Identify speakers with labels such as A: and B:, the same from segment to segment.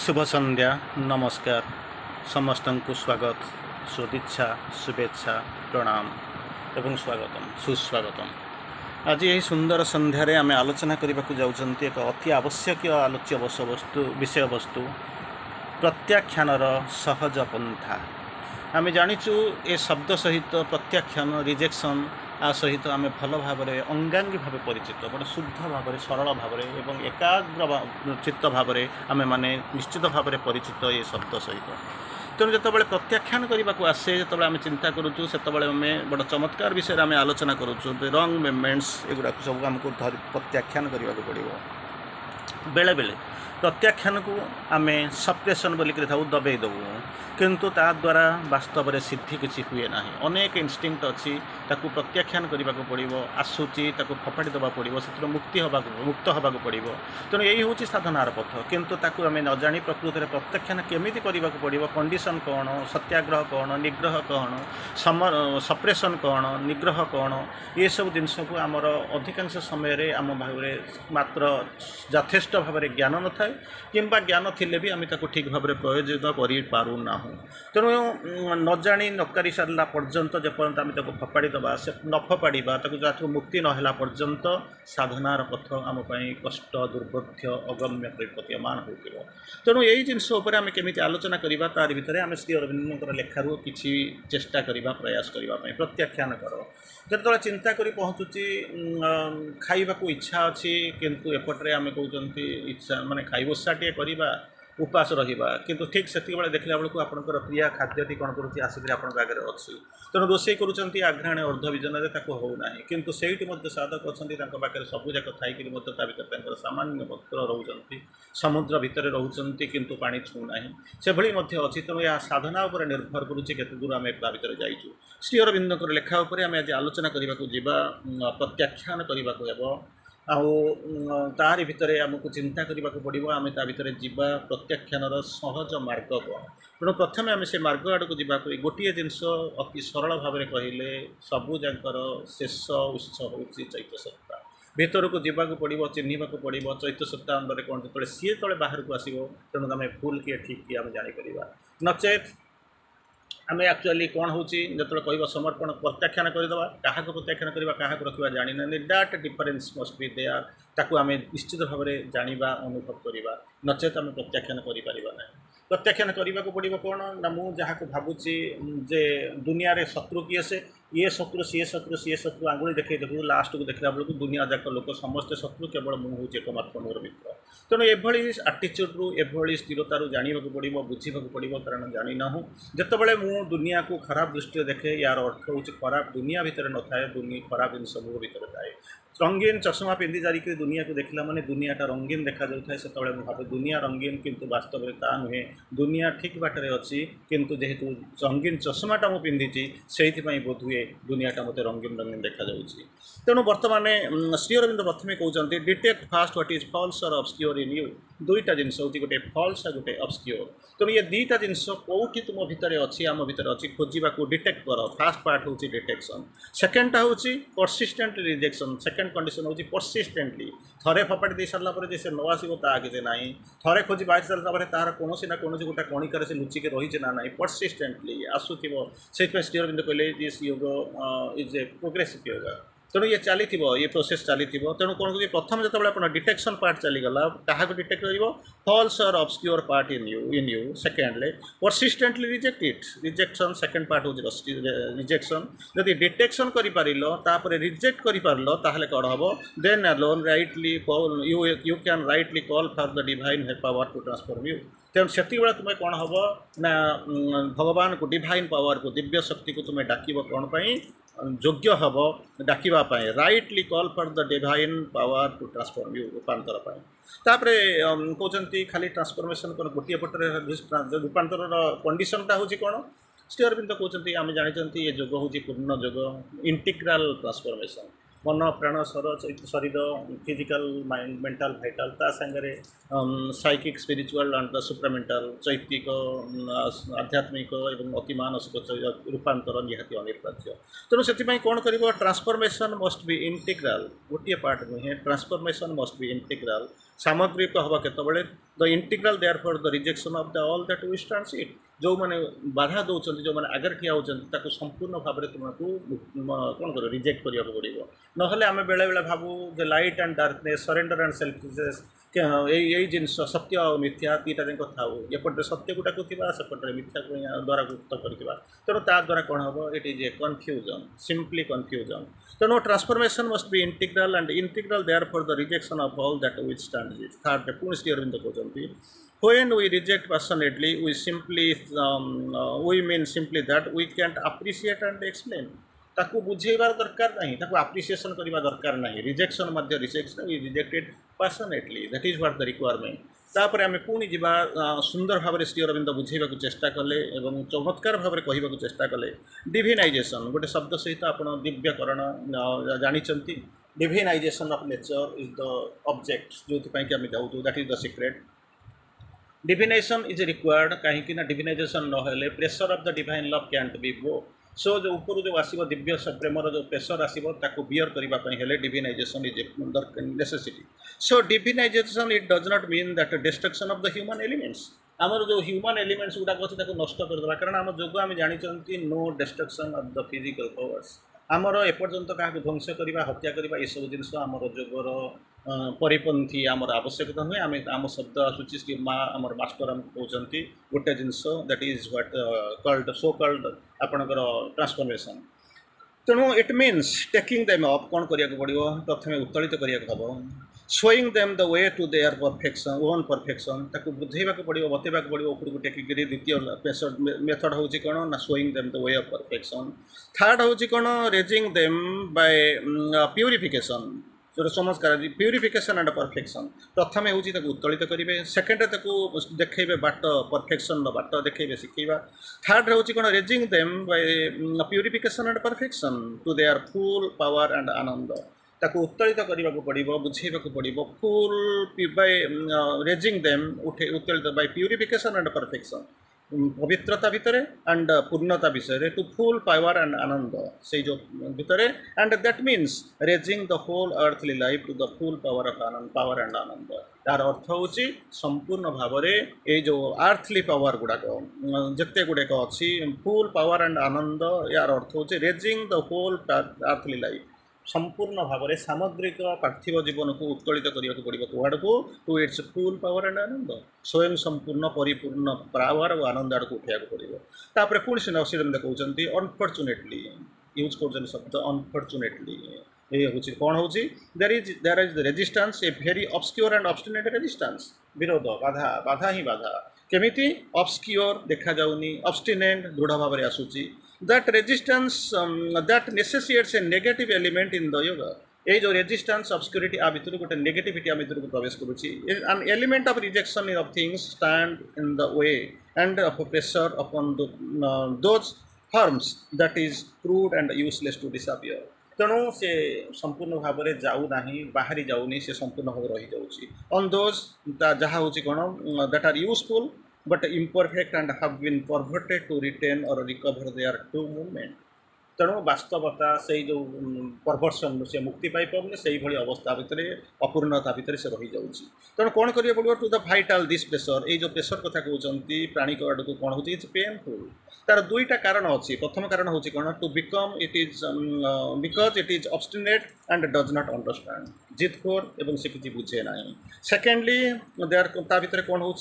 A: शुभ संध्या नमस्कार समस्त को स्वागत सदिच्छा शुभेच्छा प्रणाम एवं स्वागतम सुस्वागतम। आज यही सुंदर संध्यारे आम आलोचना करने को जाउछंती एक अति आवश्यक आलोच्य विषय वस्तु प्रत्याख्यानर सहज पंथा। आम जाचु ए शब्द सहित प्रत्याख्यान रिजेक्शन आ सहित आम भल भाव अंगांगी भाव परिचित बड़े शुद्ध भाव सरल भाव एवं एकाग्र चित्त भाव आम मैंने निश्चित भाव परिचित ये शब्द सहित। तेणु जो प्रत्याख्यान करने को आसे जो आम चिंता करूँ से आम बड़ चमत्कार विषय आम आलोचना करूँ रंग मुवमेंट्स एगुड़ा सब आमको प्रत्याख्यान करने को पड़ो। बेले बेले प्रत्याख्यान को आम सप्रेसन बोलिक दबे देवु किंतु ता द्वारा वास्तव में सिद्धि किसी हुए ना। अनेक इनस्टिंक्ट अच्छी ताकू प्रत्याख्यान करने को पड़ो आसूची फपाड़ी देवा पड़ो से मुक्त होगा पड़ो। तेणु यही हूँ साधनार पथ किंतु ताकू आम न जानी प्रकृति में प्रत्याख्यान केमिति करने को पड़ो कंडीशन कौन सत्याग्रह कौन निग्रह कौन सप्रेसन कौन निग्रह कौन ये सब जिनस को आमर अधिकांश समय आम भाव मात्र यथेष्ट भाव ज्ञान न थाए किंबा ज्ञान थिले भी आम ठीक भाव प्रयोजन कर तेणु न जानी नकारी सारा पर्यंत जेपर्यंत आम फपाड़ी दबा से न फपाड़ा ताकू मुक्ति नहला पर्यंत साधनार पथ आम कष्ट दुर्बोध्य अगम्य प्रतीयमान हो। तेणु यही जिनस आम केमी आलोचना करवा तार भितर आम श्री अरविंद लेखारू किसी चेष्टा करवा प्रयास करने प्रत्याख्यान कर जो चिंता कर पहुँचुची खाइबा को इच्छा अच्छी किंतु एपटे आम कहते इच्छा माने खाइबसाटे करवा उपास रहा किंतु ठीक से देखला बेलू आपंकर प्रिय खाद्यटी कौन करुँच आसिक आप अच्छी तेणु रोषे करुँच आघ्राणे अर्धविजन होना किंतु से साधक अच्छा पाखे सबूक थी सामान्य भक्त रोच समुद्र भितर रोच किंतु पानी छूना से भली अच्छी। तेणु यह साधना उपर निर्भर करुँच केते दूर आम भितर जाइचु। श्री अरविंद लेखा उपर आम आज आलोचना करने को जीवा प्रत्याख्यान करने को तार भितर आमको चिंता करने को पड़ो आम ता भितर जीवा प्रत्याख्यानर सहज मार्ग कौन। तेणु प्रथम आम से मार्ग आड़ को जीवा गोटे जिनस अति सरल भाव में कहले सबुजाकर शेष उत्स हूँ चैत्य सत्ता भीतर को जीवाक पड़ो चिन्हवा पड़ो चैत्य सत्ता अंदर कौन जो सी तले बाहर को आसो तेणु आम भूल किए ठीक किए आम जापर नचेत आम एक्चुअली कौन हो जो कह समर्पण प्रत्याख्यान करदे क्या प्रत्याख्यान करवा क्या रखा जाना that difference must be there ताकू आम निश्चित भाव में जाना अनुभव करवा नचेत आम प्रत्याख्यान कर प्रत्याख्यान करने को पड़ो कौन ना मुझे भावुची जे दुनिया रे शत्रु किए से ये शत्रु सी शत्रु आंगुली देखे देखू लास्ट को देखला बेलू दुनिया जाक लोक समस्ते शत्रु केवल मुझे एकमात्र मोर मित्र। तेणु एभली आटिट्यूड्रु एभली स्थिरतार जानवा पड़ो बुझा पड़ो कारण जानी ना जितेबाला मु दुनिया को खराब दृष्टि देखे यार अर्थ हूँ खराब दुनिया भितर न थाए दुनिया खराब जिन मो भितर थाए रंगीन चश्मा पिंधि जारिक दुनिया को देखला माने दुनियाटा रंगीन देखा जाए से भावे दुनिया रंगीन किंतु वास्तव में ता नुहे दुनिया ठीक बाटर अच्छी किंतु जेहेतु रंगीन चश्माटा मुझे पिंधि से बोध हुए दुनियाटा मत रंगीन रंगीन देखा जाऊँगी। तेणु बर्तमान श्री अरविंद प्रथम कहते detect first what is false or obscure in you दुईटा जिनस हूँ गोटे फॉल्स और गोटे ऑब्सक्योर। तेणु ये दुईटा जिनस कौटी तुम भितर अच्छी आम भितर अच्छी खोजा डिटेक्ट कर फास्ट पार्ट हूँ डिटेक्शन सेकेंडटा हूँ परसिस्टेंट रिजेक्शन सेकेंड कंडीशन हूँ परसिस्टेंटली थरे फपाड़ी दे सारा पर से न आसो ता किसी ना थरे खोजी बाहर सारा तार कौन ना कौन गोटे कणिकार से लुचिक रही ना ना परसिस्टेंटली आसूथ से श्री अरविंद कहले दिस योग इज ए प्रोग्रेसिव योग। तेणु ये चली ये प्रोसेस चली तेणु कौन कह प्रथम जो आप डिटेक्शन पार्ट चलीगला क्या डिटेक्ट कर false or obscure part in you secondly persistently reject it rejection second part हूँ रिजेक्शन जदि डिटेक्शन कर रिजेक्ट कर कौन हम then alone rightly you can rightly call for the divine power to transform you. तेणु से तुम्हें कौन हम ना भगवान को डिवाइन पावर को दिव्य शक्ति को तुम्हें डाक कौन योग्य हम डाकवाई rightly call for the divine power to transform you रूपांतर तापर कहते खाली ट्रांसफॉर्मेशन कौन गोटे पटे रूपांतर कंडीशनटा हूँ कौन श्री अरविंद कहते आम जानते ये जोग हूँ पूर्ण जोग इंटीग्राल ट्रांसफॉर्मेशन मन प्राण शरीर फिजिकल माइंड मेंटल भाइटाल ता सांगे साइकिक स्पिरिचुअल एंड सुप्रामेंटल चैत्तिक आध्यात्मिक और अति मानसिक रूपांतर निहाती अनिर्वाज्य। तेणु से कौन कर ट्रांसफॉर्मेशन मस्ट बी इंटीग्राल गोटे पार्ट नुहे ट्रांसफॉर्मेशन मस्ट बी इंटीग्राल सामग्रिक हवा केतबले the integral therefore the rejection of the all that we stands it जो माने बाधा दौरान जो मैंने आगे ठिया होती संपूर्ण भाव में तुमको कौन कर रिजेक्ट करने को पड़ो ना आम बेले बेले भावु जे light and darkness surrender and selfishness यही जिनस सत्य और मिथ्या दुईटा जाक था एपटे सत्य गुटा को सेपटे मिथ्या को द्वारा गुप्त करवा तेणु ता द्वारा कौन हम it is a confusion simply confusion तेणु transformation must be integral and integral therefore the rejection of all that which stands it third पुणी श्री अरविंद कहते when we reject passionately we simply we mean simply that we can't appreciate and explain ताकू बुझेबार दरकार नहीं ताकू appreciation करबा दरकार नहीं rejection मध्य rejection we rejected passionately that is what the requirement तापर आम पुणी जा सुंदर भाव में श्री अरविंद बुझेबा चेष्टा कले और चमत्कार भाव में कहवा चेष्टा कले डिविनाइजेशन गोटे शब्द सहित आप दिव्यकरण जानी divinisation of nature is the object जो आम जाऊँ that is the secret divination is required कहीं डिविनाइजेशन नहले pressure of the divine love can't be वो सो जो ऊपर जो आसो दिव्य प्रेमर जो प्रेशर आसो बियर करने divinisation is necessity so divinisation it does not mean that destruction of the human elements आमर जो ह्यूमन एलिमेंट्स गुड़ाक अच्छे नष्ट करदे कारण आम जोग आम जानते no destruction of the physical powers आमर एपर्यंत क्या ध्वंस करवा हत्या करवा ये सब जिनस आमर जोगर परिपंथी आमर आवश्यकता नुहे आम आम शब्द आसूँ श्री माँ आमर मास्टर आम कहते गोटे जिनस that is what called so called आपणकर ट्रांसफॉर्मेशन तेणु it means taking them up कौन करिया पड़ो प्रथम उत्तोलित करिया हम showing them the way to their perfection own perfection ताकू बुझेबा पड़ो बतेबा पड़ो ऊपर को टेकिक द्वितीय मेथड हूँ कौन ना showing them the way of perfection third हूँ कौन रेजिंग देम बाय प्यूरिफिकेशन जो चमत्कार प्यूरिफिकेशन एंड परफेक्शन प्रथम हूँ उत्तोलित करेंगे सेकेंड देखेबे बाट परफेक्शन बाट देखेबे शिखेबा थर्ड हूँ कौन raising them by purification and perfection to their full power and Ananda ताकू उत्तोलित करने को पड़ो बुझेबा पड़ो फुल बाय रेजिंग देम उठे उत्तोलित बाय प्यूरिफिकेशन एंड परफेक्शन पवित्रता भितर एंड पूर्णता विषय to full power and Ananda से जो भितर and that means raising the whole earthly life to the full power of Ananda power and Ananda यार अर्थ हूँ संपूर्ण भाव में ये जो अर्थली पावर गुड़ाक जिते गुड़ाक अच्छी फुल पावर एंड आनंद यार अर्थ हूँ raising the whole earthly life संपूर्ण भाव में सामग्रिक पार्थिव जीवन को उत्तोलित करने को पड़ो कुआड़ को to its full power and Ananda स्वयं संपूर्ण परिपूर्ण पावर और आनंद आड़ को उठा पड़ो तापर पुणी से नसीरंद कहते अनफर्चुनेटली यूज कर शब्द अनफर्चुनेटली ये हूँ कौन हूँ there is resistance A very obscure and obstinate resistance विरोध बाधा बाधा ही बाधा केमिति ऑब्सक्योर देखा जाऊनी ऑब्स्टिनेट दृढ़ भाव में आसूची that resistance that necessitates a negative element in the yoga ये जो रेजिस्टेंस ऑब्सक्यूरिटी आ भितर गोटे नेगेटिविटी आ भितर को प्रवेश करुच्ची an element of rejection of things stand in the way and of pressure upon those forms that is crude and useless to disappear तेणु से संपूर्ण भाव में जाऊ ना बाहरी जाऊनी से संपूर्ण भाव रही जाऊँगी ऑन दोज जहाँ हूँ कौन that are useful but imperfect and have been perverted to retain or recover their true movement तेणु वास्तवता से जो परवर्सन से मुक्ति पाई पाने से भाई अवस्था भितर अपूर्णता भितर से रही जाऊँगी तेणु कौन करिया पड़ो to the vital this pressure ये जो प्रेशर कथा कहते प्राणी आड़ को कौन होती पेनफुल तार दुईटा कारण अच्छी प्रथम कारण हूँ कौन to become it is because it is obstinate and does not understand जिदखोर एवं से किसी बुझे ना सेकेंडली देयर ता भितर कौन हूँ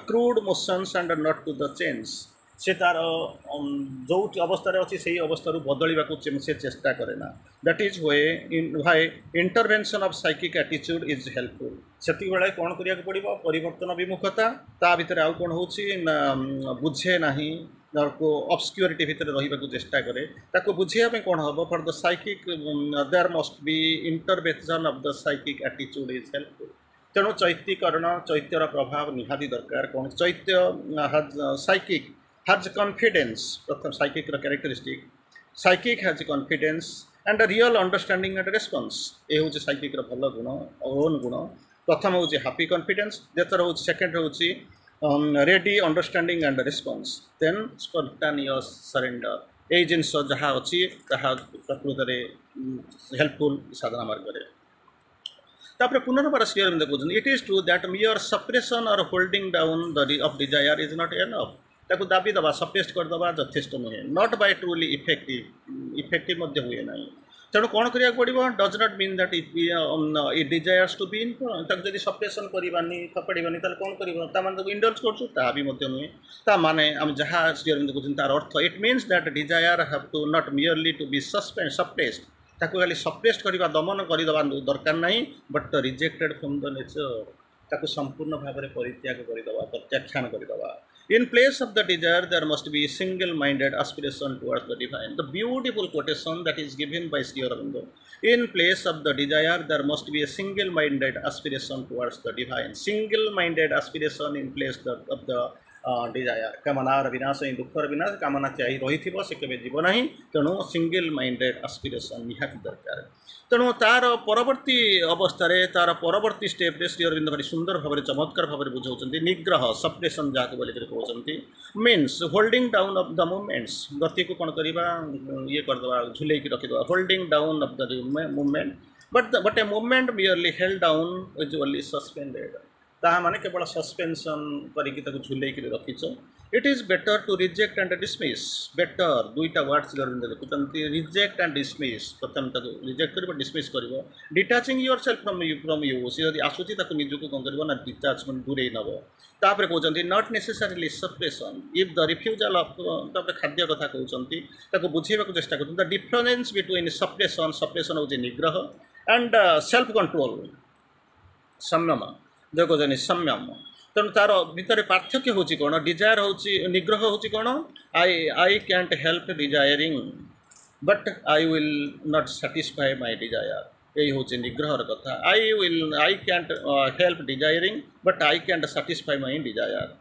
A: crude motions and not to the change से तार जो अवस्था अच्छी से अवस्था बदल से चेष्टा करे ना that is why intervention of psychic attitude is helpful से कौन करिया पड़ो परिवर्तन विमुखता ता भीतर आउ कौन हूँ बुझे ना को ऑब्सक्यूरिटी भितर रही चेष्टा करे ताको बुझापी कौन हम for the psychic there must be intervention of the psychic attitude is helpful तेणु चैत्यकरण चैत्यर प्रभाव निहाती दरकार कौन चैत्य साइकिक has confidence प्रथम psychic characteristic psychic has confidence and a real understanding and response ये हूँ साइकिक भल गुण ओन गुण प्रथम हूँ हैप्पी कॉन्फिडेंस द्वितीय हूँ सेकेंड हूँ ready understanding and response then spontaneous surrender ये जिनस जहाँ अच्छी प्रकृत में हेल्पफुल साधना मार्ग तापर पुनर्बार श्री अरविंद कहते it is true that mere suppression और holding down the of desire is not enough ताकू दाबी दबा सप्रेस्ट करदे यथेष्ट नुहे नॉट बाय ट्रूली इफेक्टिव हुए ना तेणु कौन करा पड़ो does not mean that it desires to be जब सप्रेसन करवानी खपाड़ानी कौन कर इंडल्ज कर नुहे ताने आम जहाँ श्री अरविंद कहते तार अर्थ it means that desire have to not merely to be suppressed ताको खाली सप्रेस्ट करवा दमन करदे दरकार नहीं but rejected from the nature ताको संपूर्ण भाव में परित्याग करदे प्रत्याख्यान करदे In place of the desire, there must be a single-minded aspiration towards the divine. The beautiful quotation that is given by Sri Aurobindo. In place of the desire, there must be a single-minded aspiration towards the divine. Single-minded aspiration in place of the desire. कामनार विनाश दुखर विनाश कामना चाहिए रही थी से केवे जीव ना तेणु सिंगल माइंडेड आस्पिरेशन निहाती दरकार तेणु तार परवर्ती अवस्था तार परवर्ती स्टेप्रे श्री अरविंद भारी सुंदर भाव चमत्कार भाव बुझाऊँ निग्रह सप्रेसन जहाँ बोलिक कहते means holding down of the movements गति को कौन करवा ये करदे झुले रखीद holding down of the movement but a movement merely held down is only suspended ताहा माने केवल सस्पेंशन करके झुले रखीच it is better to reject and dismiss better दुईटा वर्ड्स देखुंत रिजेक्ट एंड डिसमिस प्रथम रिजेक्ट कर डिसमिस कर detaching yourself from you see जब आसूची निजुक कौन कर डिटाचमेंट दूरे नब तापर कहते not necessarily suppression if the refusal of खाद्य कथा कहते बुझेबा चेष्टा कर द डिफरेंस बिटवीन सप्रेसन हूँ निग्रह एंड सेल्फ कंट्रोल संयम जो कहते संयम तेणु तार भितर पार्थक्य हूँ कौन डिजायर हूँ निग्रह हूँ कौन I can't help desiring but I will not satisfy my Dzire यही हूँ निग्रहर कथा I can't help desiring but I can't satisfy my Dzire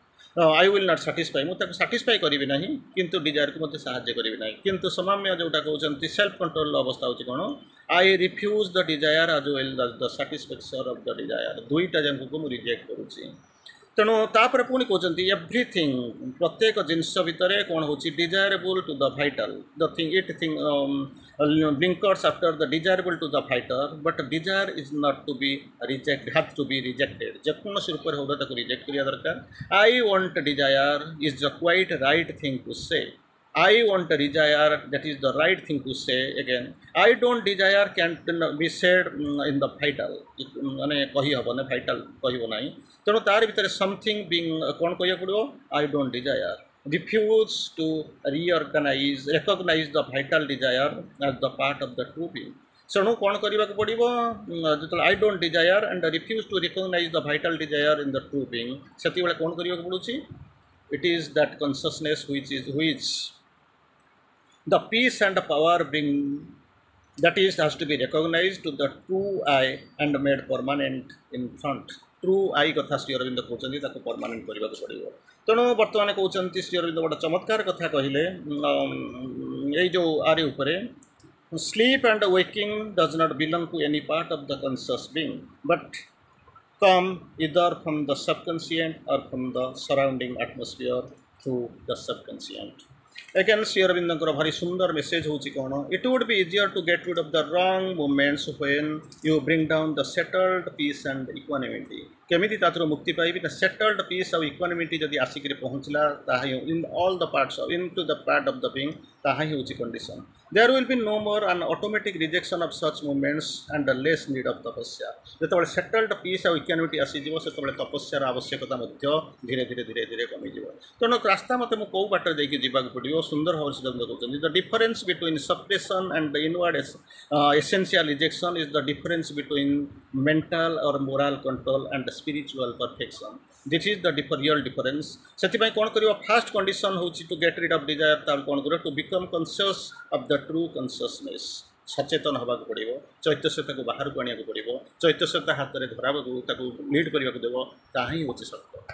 A: I will not satisfy मुझे सैटिस्फाई करी ना किंतु डिजायर को मत साहाଯ୍य करी ना किंतु सामान्य जोटा कहते सेल्फ कंट्रोल अवस्था हूँ कौन आई रिफ्यूज द डिजायर आज well the satisfaction of the desire दुईटा जाक को मुझे रिजेक्ट करुँची तेणु तापर पुणी कहते एव्रीथिंग प्रत्येक जिनस भितर कौन हो desirable to the vital the thing it thing blinkers after the desirable to the vital but desire is not to be reject have to be rejected जेकोसी रूप हो रिजेक्ट करिया दरकार I want desire is the quite right thing to say I want a desire, that is the right thing to say again. I don't desire can be said in the vital. माने कही हम ना vital कही ना तेणु तार भीतर something being कौन कह पड़ो I don't desire. Refuse to recognize the vital desire as the part of the true being. तेणु कौन करने पड़ो जो I don't desire and refuse to recognize the vital desire in the true being से कौन करने पड़ुची it is that consciousness which the peace and the power bring that is has to be recognized to the true I and made permanent in front true I कथा श्री अरविंद कहते permanent करने पड़ो तेणु बर्तमान कहते श्री अरविंद गोटे चमत्कार कथा कहले ये जो आरे उपरे sleep and waking does not belong to any part of the conscious being but come either from the subconscient or from the surrounding atmosphere through the subconscient. Again, Sri Aurobindoଙ୍କର भारी सुंदर मेसेज होची कौन it would be easier to get rid of the wrong movements when you bring down the settled peace and equanimity केमिति तातर मुक्ति पाइबी ना settled peace और इक्वानिमिटी जदि आसिक पहुँचला ताहा in all the parts of in to the part of the being ताहा ही होची condition there will be no more an automatic rejection of such movements and less need of tapasya जो settled peace और equanimity आसीज से तपस्यार आवश्यकता धीरे धीरे धीरे धीरे कमिज तेणु रास्ता मत मुझे कौ बाट जावाक पड़ो सुंदर भाव से कहते the difference between suppression and the inward essential rejection is the difference between mental और moral control and spiritual perfection. This is the real difference. से कौन कर फास्ट कंडीशन हो to get rid of desire ताल कौन कर to become conscious of the true consciousness सचेतन होगा पड़ो चैतन्यता को बाहर को आने पड़ो चैतन्यता हाथ में धरा लीड करने देव ताही हूँ सत्य।